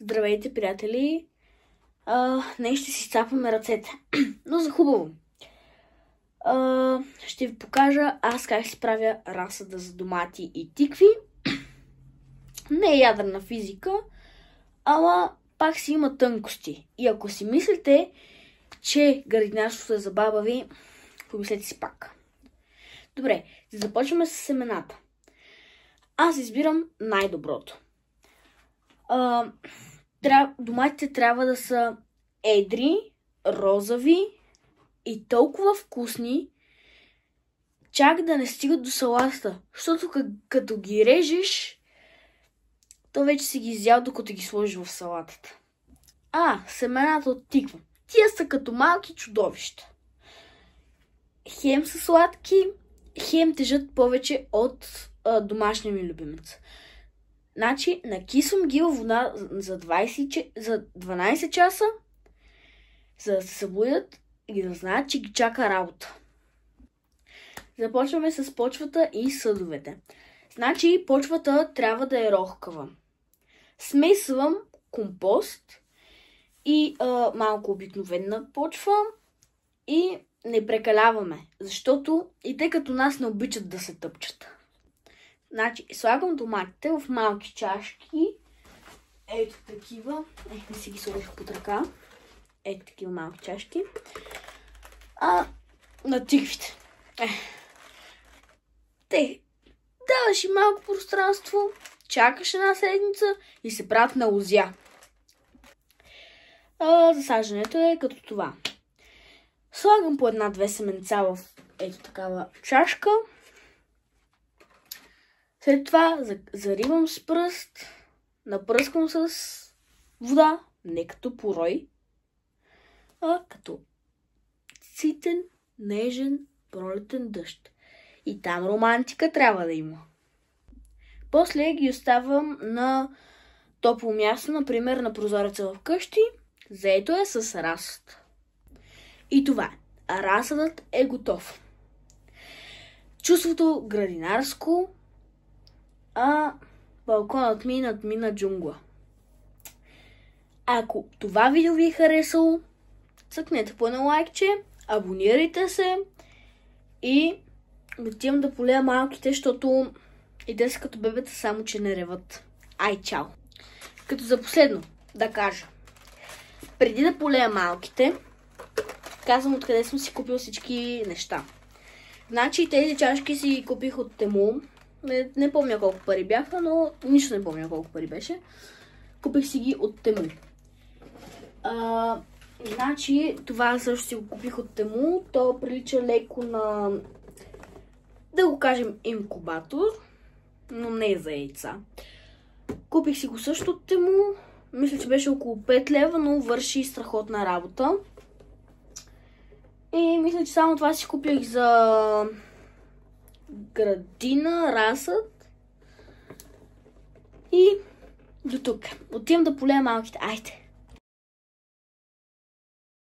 Здравейте, приятели! Днес ще си цапаме ръцете, но за хубаво. Ще ви покажа аз как си правя разсада за домати и тикви. Не е ядрена физика, ама пак си има тънкости. И ако си мислите, че градинарството е за баба ви, помислете си пак. Добре, започваме с семената. Аз избирам най-доброто. Доматите трябва да са едри, розови и толкова вкусни, чак да не стигат до салатата. Защото като ги режеш, то вече си ги изял, докато ги сложиш в салатата. Семената от тиква. Тия са като малки чудовища. Хем са сладки, хем тежат повече от домашния ми любимец. Значи, накисвам ги във вода за 12 часа, за да се събудят и да знаят, че ги чака работа. Започваме с почвата и съдовете. Значи, почвата трябва да е рохкава. Смесвам компост и малко обикновена почва и не прекаляваме, защото и те като нас не обичат да се тъпчат. Значи, слагам доматите в малки чашки. Ето такива. Не си ги сложих под ръка. Ето такива малки чашки. На тиквите. Даваш и малко пространство, чакаш една седмица и се правят на лозя. Засаждането е като това. Слагам по една-две семенца в ето такава чашка. След това заривам с пръст, напръсквам с вода, не като порой, а като ситен, нежен, пролетен дъжд. И там романтика трябва да има. После ги оставам на топло място, например на прозореца вкъщи, заето е с разсад. И това е. Разсадът е готов. Чувството градинарско, балконът ми надмина джунгла. Ако това видео ви е харесало, цъкнете по едно лайкче, абонирайте се и отивам да полея малките, защото и те са като бебета, само че не реват. Чао! Като за последно да кажа. Преди да полея малките, казвам откъде съм си купил всички неща. Значи тези чашки си купих от Тему. Не помня колко пари бяха, но нищо не помня колко пари беше. Купих си ги от Тему. Значи това също си го купих от Тему. То прилича леко на, да го кажем, инкубатор, но не е за яйца. Купих си го също от Тему. Мисля, че беше около 5 лева, но върши страхотна работа. И мисля, че само това си купих за градина, разсад. И до тук. Отивам да полея малките. Айде!